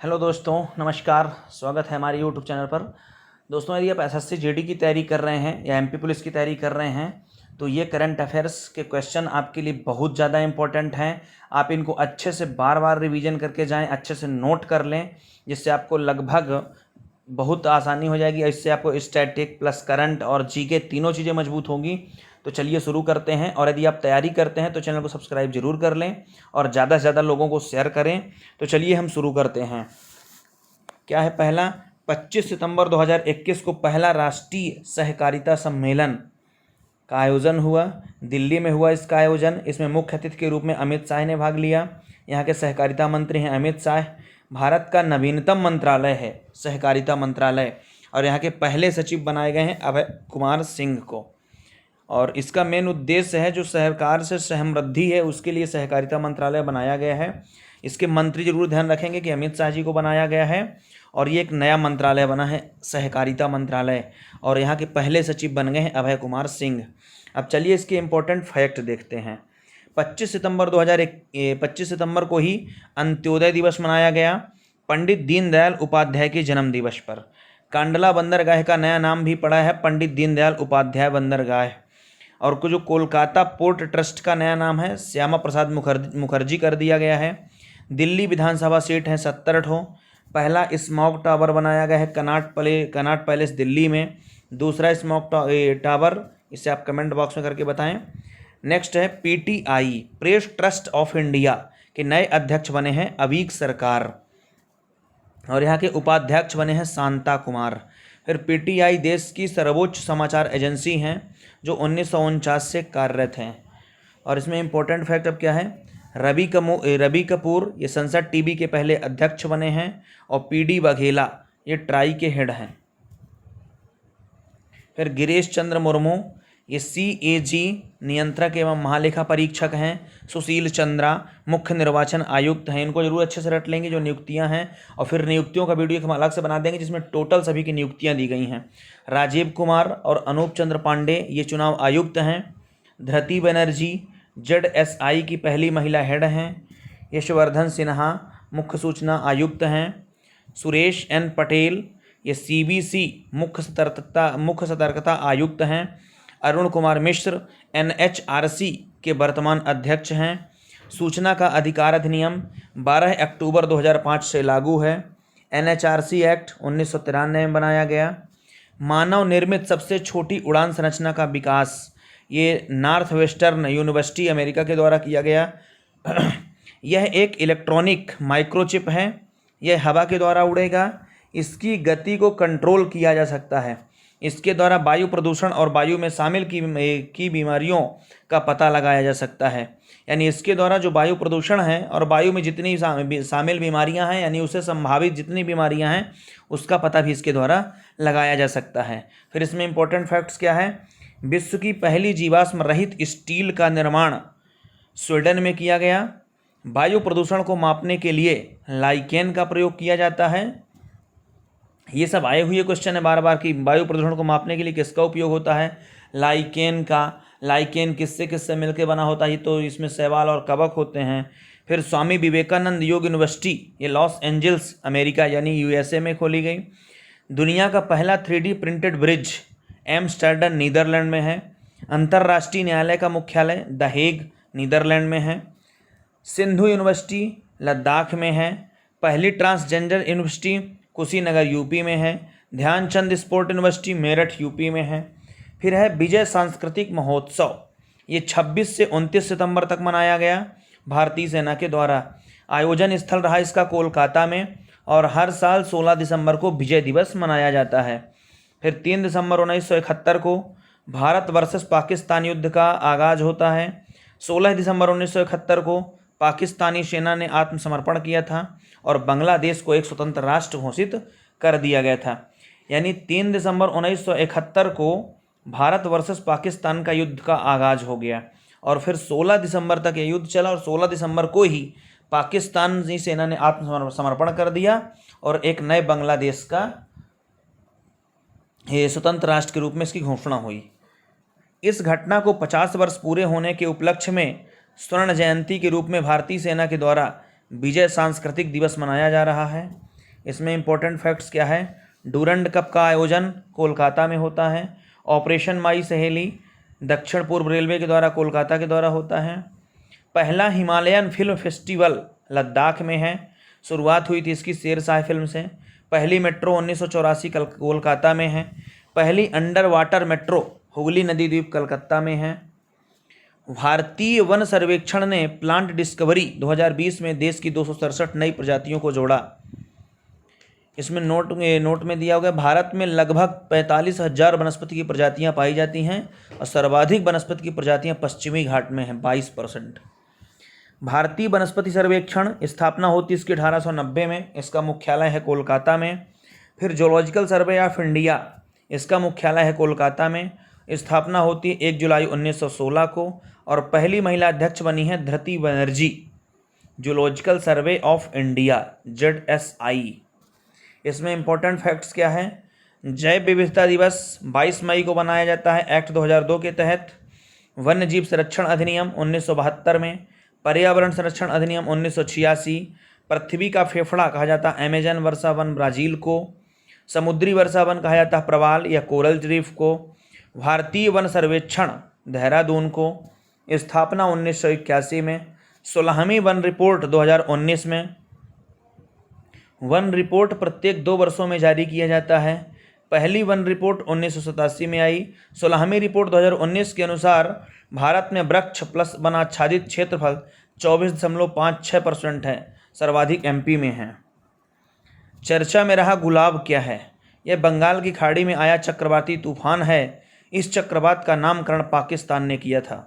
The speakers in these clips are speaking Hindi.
हेलो दोस्तों, नमस्कार। स्वागत है हमारे यूट्यूब चैनल पर। दोस्तों, यदि आप एसएससी जीडी की तैयारी कर रहे हैं या एमपी पुलिस की तैयारी कर रहे हैं तो ये करंट अफेयर्स के क्वेश्चन आपके लिए बहुत ज़्यादा इंपॉर्टेंट हैं। आप इनको अच्छे से बार बार रिवीजन करके जाएं, अच्छे से नोट कर लें, जिससे आपको लगभग बहुत आसानी हो जाएगी। इससे आपको स्टैटिक प्लस करंट और जीके तीनों चीज़ें मजबूत होंगी। तो चलिए शुरू करते हैं। और यदि आप तैयारी करते हैं तो चैनल को सब्सक्राइब जरूर कर लें और ज़्यादा से ज़्यादा लोगों को शेयर करें। तो चलिए हम शुरू करते हैं। क्या है पहला? 25 सितंबर 2021 को पहला राष्ट्रीय सहकारिता सम्मेलन का आयोजन हुआ। दिल्ली में हुआ इसका आयोजन। इसमें मुख्य अतिथि के रूप में अमित शाह ने भाग लिया। यहाँ के सहकारिता मंत्री हैं अमित शाह। भारत का नवीनतम मंत्रालय है सहकारिता मंत्रालय, और यहाँ के पहले सचिव बनाए गए हैं अभय कुमार सिंह को। और इसका मेन उद्देश्य है जो सरकार से समृद्धि है उसके लिए सहकारिता मंत्रालय बनाया गया है। इसके मंत्री जरूर ध्यान रखेंगे कि अमित शाह जी को बनाया गया है, और ये एक नया मंत्रालय बना है सहकारिता मंत्रालय, और यहाँ के पहले सचिव बन गए हैं अभय कुमार सिंह। अब चलिए इसके इम्पोर्टेंट फैक्ट देखते हैं। 25 सितंबर को ही अंत्योदय दिवस मनाया गया, पंडित दीनदयाल उपाध्याय के जन्म दिवस पर। कांडला बंदरगाह का नया नाम भी पड़ा है पंडित दीनदयाल उपाध्याय बंदरगाह। और जो कोलकाता पोर्ट ट्रस्ट का नया नाम है श्यामा प्रसाद मुखर्जी कर दिया गया है। दिल्ली विधानसभा सीट है 70 ठो। पहला स्मॉग टावर बनाया गया है कनॉट पैलेस दिल्ली में। दूसरा स्मॉग टावर, इसे आप कमेंट बॉक्स में करके बताएं। नेक्स्ट है PTI press trust of India के नए अध्यक्ष बने हैं अवीक सरकार, और यहाँ के उपाध्यक्ष बने हैं शांता कुमार। फिर पीटीआई देश की सर्वोच्च समाचार एजेंसी हैं जो 1949 से कार्यरत हैं। और इसमें इम्पोर्टेंट फैक्ट अब क्या है? रवि कपूर ये संसद टीवी के पहले अध्यक्ष बने हैं, और पीडी बघेला ये ट्राई के हेड हैं। फिर गिरीश चंद्र मुर्मू ये सीएजी नियंत्रक एवं महालेखा परीक्षक हैं। सुशील चंद्रा मुख्य निर्वाचन आयुक्त हैं। इनको जरूर अच्छे से रट लेंगे जो नियुक्तियां हैं, और फिर नियुक्तियों का वीडियो हम अलग से बना देंगे जिसमें टोटल सभी की नियुक्तियां दी गई हैं। राजीव कुमार और अनूप चंद्र पांडे ये चुनाव आयुक्त हैं। धृति बनर्जी जेडएसआई की पहली महिला हेड हैं। यशवर्धन सिन्हा मुख्य सूचना आयुक्त हैं। सुरेश एन पटेल ये सीबीसी मुख्य सतर्कता आयुक्त हैं। अरुण कुमार मिश्र एनएचआरसी के वर्तमान अध्यक्ष हैं। सूचना का अधिकार अधिनियम 12 अक्टूबर 2005 से लागू है। एनएचआरसी एक्ट 1993 में बनाया गया। मानव निर्मित सबसे छोटी उड़ान संरचना का विकास ये नॉर्थ वेस्टर्न यूनिवर्सिटी अमेरिका के द्वारा किया गया। यह एक इलेक्ट्रॉनिक माइक्रोचिप है। यह हवा के द्वारा उड़ेगा। इसकी गति को कंट्रोल किया जा सकता है। इसके द्वारा वायु प्रदूषण और वायु में शामिल की बीमारियों का पता लगाया जा सकता है। यानी इसके द्वारा जो वायु प्रदूषण है और वायु में जितनी शामिल बीमारियां हैं, यानी उससे संभावित जितनी बीमारियां हैं, उसका पता भी इसके द्वारा लगाया जा सकता है। फिर इसमें इंपॉर्टेंट फैक्ट्स क्या है? विश्व की पहली जीवाश्म रहित स्टील का निर्माण स्वीडन में किया गया। वायु प्रदूषण को मापने के लिए लाइकेन का प्रयोग किया जाता है। ये सब आए हुए क्वेश्चन है बार बार कि वायु प्रदूषण को मापने के लिए किसका उपयोग होता है? लाइकेन का। लाइकेन किससे किससे मिलकर बना होता है? तो इसमें शैवाल और कवक होते हैं। फिर स्वामी विवेकानंद योग यूनिवर्सिटी ये लॉस एंजल्स अमेरिका यानी यूएसए में खोली गई। दुनिया का पहला 3D printed bridge Amsterdam Netherlands में है। अंतर्राष्ट्रीय न्यायालय का मुख्यालय द हेग नीदरलैंड में है। सिंधु यूनिवर्सिटी लद्दाख में है। पहली ट्रांसजेंडर यूनिवर्सिटी कुशीनगर यूपी में है। Dhyanchand sport university Meerut UP में है। फिर है विजय सांस्कृतिक महोत्सव, ये 26 से 29 सितंबर तक मनाया गया भारतीय सेना के द्वारा। आयोजन स्थल रहा इसका कोलकाता में, और हर साल 16 दिसंबर को विजय दिवस मनाया जाता है। फिर 3 दिसंबर 1971 को भारत वर्सेस पाकिस्तान युद्ध का आगाज होता है। 16 दिसंबर 1971 को पाकिस्तानी सेना ने आत्मसमर्पण किया था और बांग्लादेश को एक स्वतंत्र राष्ट्र घोषित कर दिया गया था। यानी 3 दिसंबर 1971 को भारत वर्सेस पाकिस्तान का युद्ध का आगाज हो गया, और फिर 16 दिसंबर तक ये युद्ध चला, और 16 दिसंबर को ही पाकिस्तानी सेना ने आत्मसमर्पण कर दिया और एक नए बांग्लादेश का स्वतंत्र राष्ट्र के रूप में इसकी घोषणा हुई। इस घटना को 50 वर्ष पूरे होने के उपलक्ष्य में स्वर्ण जयंती के रूप में भारतीय सेना के द्वारा विजय सांस्कृतिक दिवस मनाया जा रहा है। इसमें इंपॉर्टेंट फैक्ट्स क्या है? डूरंड कप का आयोजन कोलकाता में होता है। ऑपरेशन माई सहेली दक्षिण पूर्व रेलवे के द्वारा कोलकाता के द्वारा होता है। पहला हिमालयन फिल्म फेस्टिवल लद्दाख में है। शुरुआत हुई थी इसकी शेरशाह फिल्म से। पहली मेट्रो 1984 कोलकाता में है। पहली अंडर वाटर मेट्रो हुगली नदी द्वीप कलकत्ता में है। भारतीय वन सर्वेक्षण ने प्लांट डिस्कवरी 2020 में देश की 267 नई प्रजातियों को जोड़ा। इसमें नोट में दिया गया भारत में लगभग 45,000 वनस्पति की प्रजातियां पाई जाती हैं और सर्वाधिक वनस्पति की प्रजातियां पश्चिमी घाट में हैं 22%। भारतीय वनस्पति सर्वेक्षण स्थापना होती इसकी 1890 में। इसका मुख्यालय है कोलकाता में। फिर जूलॉजिकल सर्वे ऑफ इंडिया, इसका मुख्यालय है कोलकाता में। स्थापना होती है 1 जुलाई 1916 को और पहली महिला अध्यक्ष बनी है Dhriti Banerjee. Zoological survey of India ZSI। इसमें इंपॉर्टेंट फैक्ट्स क्या है? जैव विविधता दिवस 22 मई को मनाया जाता है एक्ट 2002 के तहत। वन्य जीव संरक्षण अधिनियम 1972 में। पर्यावरण संरक्षण अधिनियम 1986। पृथ्वी का फेफड़ा कहा जाता है अमेजन वर्षा वन ब्राज़ील को। समुद्री वर्षा वन कहा जाता है प्रवाल या कोरल रीफ को। भारतीय वन सर्वेक्षण देहरादून को। स्थापना 1981 में। 16वीं वन रिपोर्ट 2019 में। वन रिपोर्ट प्रत्येक 2 वर्षों में जारी किया जाता है। पहली वन रिपोर्ट 1987 में आई। 16वीं रिपोर्ट 2019 के अनुसार भारत में वृक्ष प्लस वन आच्छादित क्षेत्रफल 24.56% है। सर्वाधिक MP में है। चर्चा में रहा गुलाब क्या है? यह बंगाल की खाड़ी में आया चक्रवाती तूफान है। इस चक्रवात का नामकरण पाकिस्तान ने किया था।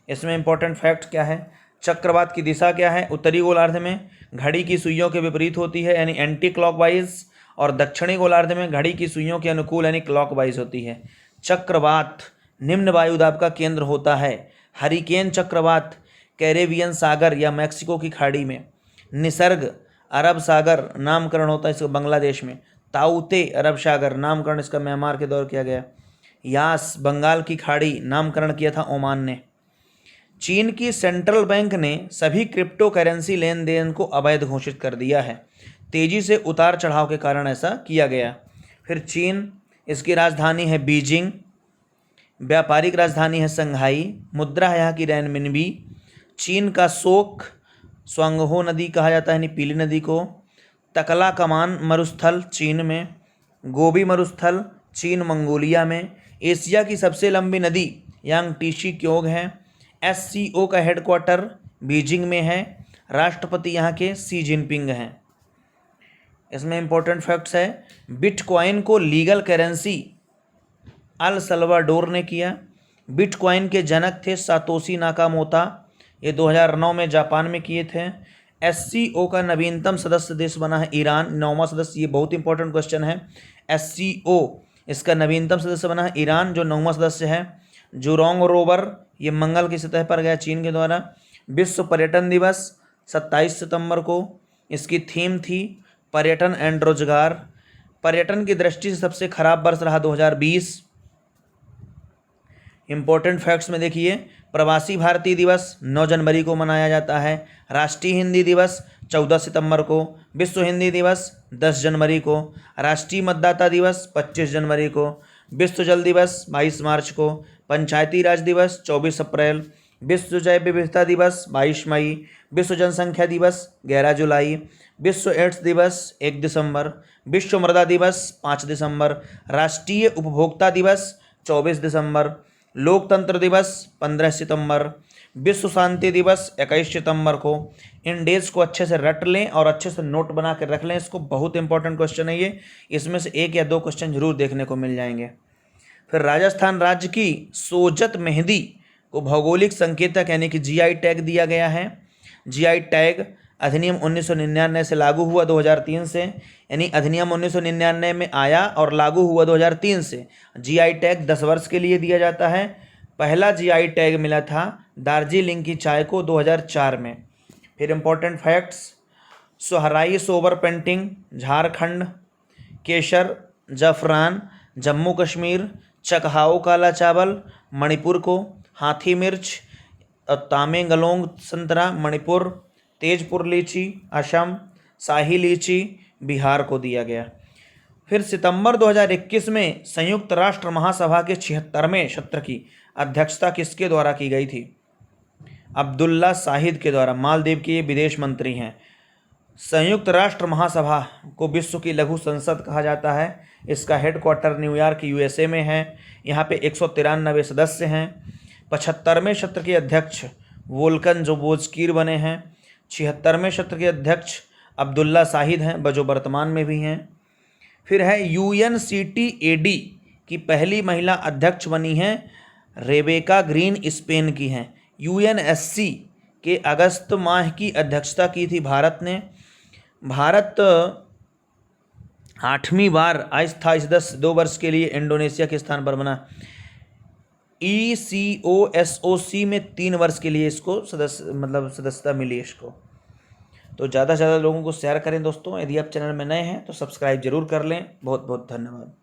इसमें इंपॉर्टेंट फैक्ट क्या है? चक्रवात की दिशा क्या है? उत्तरी गोलार्ध में घड़ी की सुइयों के विपरीत होती है यानी एंटी क्लॉकवाइज, और दक्षिणी गोलार्ध में घड़ी की सुइयों के अनुकूल यानी क्लॉकवाइज होती है। चक्रवात निम्न वायुदाब का केंद्र होता है। हरिकेन चक्रवात कैरेबियन सागर या मैक्सिको की खाड़ी में। निसर्ग अरब सागर, नामकरण होता है इसका बांग्लादेश में। ताउते अरब सागर, नामकरण इसका म्यांमार के दौर किया गया। यास बंगाल की खाड़ी, नामकरण किया था ओमान ने। चीन की सेंट्रल बैंक ने सभी क्रिप्टो करेंसी लेन देन को अवैध घोषित कर दिया है। तेजी से उतार चढ़ाव के कारण ऐसा किया गया। फिर चीन, इसकी राजधानी है बीजिंग। व्यापारिक राजधानी है संघाई। मुद्रा है यहाँ की रेनमिनबी। चीन का शोक स्वांगहो नदी कहा जाता है यानी पीली नदी को। तकला कमान मरुस्थल चीन में। गोबी मरुस्थल चीन मंगोलिया में। एशिया की सबसे लंबी नदी यांगटीसी क्योंग है। SCO का हेडक्वार्टर बीजिंग में है। राष्ट्रपति यहाँ के सी जिनपिंग हैं। इसमें इंपॉर्टेंट फैक्ट्स है बिटकॉइन को लीगल करेंसी अल सल्वाडोर ने किया। बिटकॉइन के जनक थे सातोशी नाकामोतो। ये 2009 में जापान में किए थे। SCO का नवीनतम सदस्य देश बना है ईरान, 9वां सदस्य। ये बहुत इंपॉर्टेंट क्वेश्चन है। SCO इसका नवीनतम सदस्य बना है ईरान जो 9वां सदस्य है। जुरोंग रोवर ये मंगल की सतह पर गया चीन के द्वारा। विश्व पर्यटन दिवस 27 सितंबर को। इसकी थीम थी पर्यटन एंड रोजगार। पर्यटन की दृष्टि से सबसे खराब वर्ष रहा 2020। इंपॉर्टेंट फैक्ट्स में देखिए प्रवासी भारतीय दिवस 9 जनवरी को मनाया जाता है। राष्ट्रीय हिंदी दिवस 14 सितंबर को। विश्व हिंदी दिवस 10 जनवरी को। राष्ट्रीय मतदाता दिवस 25 जनवरी को। विश्व जल दिवस 22 मार्च को। पंचायती राज दिवस 24 अप्रैल। विश्व जैव विविधता दिवस 22 मई। विश्व जनसंख्या दिवस 11 जुलाई। विश्व एड्स दिवस 1 दिसंबर। विश्व मृदा दिवस 5 दिसंबर। राष्ट्रीय उपभोक्ता दिवस 24 दिसंबर। लोकतंत्र दिवस 15 सितंबर। विश्व शांति दिवस 21 सितंबर को। इन डेज को अच्छे से रट लें और अच्छे से नोट बना कर रख लें इसको। बहुत इंपॉर्टेंट क्वेश्चन है ये। इसमें से 1 या 2 क्वेश्चन जरूर देखने को मिल जाएंगे। फिर राजस्थान राज्य की सोजत मेहंदी को भौगोलिक संकेतक यानी कि GI टैग दिया गया है। GI टैग अधिनियम 1999 से लागू हुआ 2003 से, यानी अधिनियम 1999 में आया और लागू हुआ 2003 से। GI टैग 10 वर्ष के लिए दिया जाता है। पहला GI टैग मिला था दार्जिलिंग की चाय को 2004 में। फिर इंपॉर्टेंट फैक्ट्स सोहराई सोबर पेंटिंग झारखंड। केसर जफरान जम्मू कश्मीर। चकहाओ काला चावल मणिपुर को। हाथी मिर्च तामेंगलोंग संतरा मणिपुर। तेजपुर लीची असम। शाही लीची बिहार को दिया गया। फिर सितंबर 2021 में संयुक्त राष्ट्र महासभा के 76वें सत्र की अध्यक्षता किसके द्वारा की गई थी? अब्दुल्ला शाहिद के द्वारा। मालदीव के ये विदेश मंत्री हैं। संयुक्त राष्ट्र महासभा को विश्व की लघु संसद कहा जाता है। इसका हेडक्वार्टर न्यूयॉर्क यूएसए में है। यहाँ पे 193 सदस्य हैं। 75वें सत्र के अध्यक्ष वोल्कन जोबोज़कीर बने हैं। 76वें सत्र के अध्यक्ष अब्दुल्ला शाहिद हैं, जो वर्तमान में भी हैं। फिर है UNCTAD की पहली महिला अध्यक्ष बनी हैं रेबेका ग्रीन, स्पेन की हैं। UNSC के अगस्त माह की अध्यक्षता की थी भारत ने। भारत 8वीं बार आज था इस 2 वर्ष के लिए इंडोनेशिया के स्थान पर बना। ECOSOC में 3 वर्ष के लिए इसको सदस्यता मिली इसको। तो ज़्यादा से ज़्यादा लोगों को शेयर करें दोस्तों। यदि आप चैनल में नए हैं तो सब्सक्राइब जरूर कर लें। बहुत बहुत धन्यवाद।